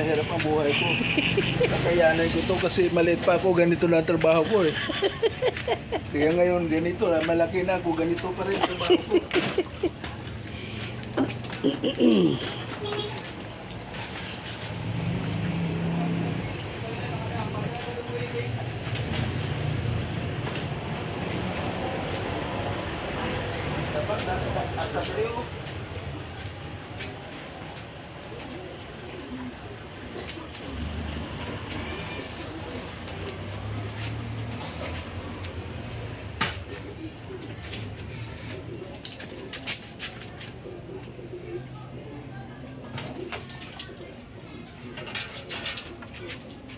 mahirap ang buhay ko. Kakayanan ko to kasi maliit pa ako, ganito na ang trabaho ko eh. Kaya ngayon ganito na, malaki na ako, ganito pa rin ang trabaho ko. Dapat asa tayo.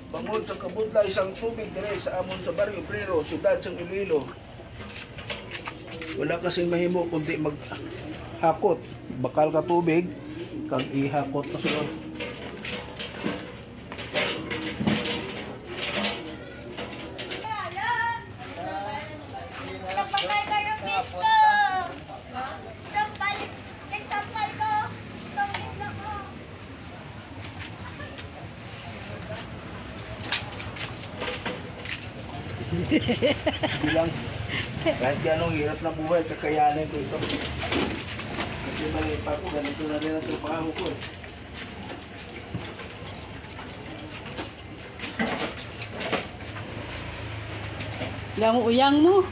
Bangod sa kabudla isang tubig dire sa amon sa baryo Prero, siyudad sa Iloilo. Wala kasing mahimo kundi maghakot. Bakal ka tubig, kag ihakot na sulod. Napatay kayong disco! Sampal! Nagsampal ko! Itong disco ko! Bilang kahit ganong hirap na buhay, kakayanin ko ito. Kasi maliit pa ako, ganito na rin ang trabaho ko eh. Lang uyang mo.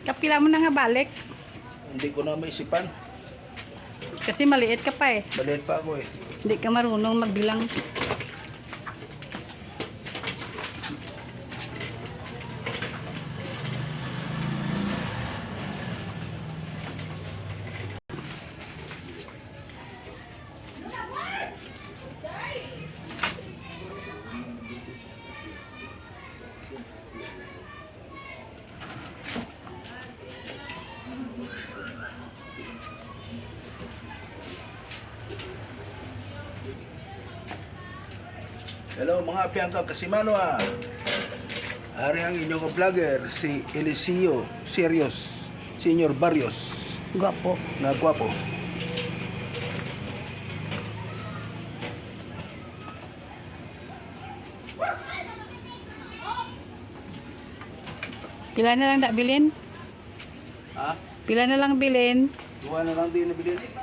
Kapila mo na nga balik. Hindi ko na maisipan. Kasi maliit ka pa eh. Maliit pa ako eh. Hindi ka marunong magbilang. Hello mga piyangka kasimano ah. Ari ang inyong vlogger, si Eliseo Serios Senior Barrios. Gwapo. Na gwapo. Pila na lang bilin? Ha? Pila na lang bilin? Duwa na lang din nabilin.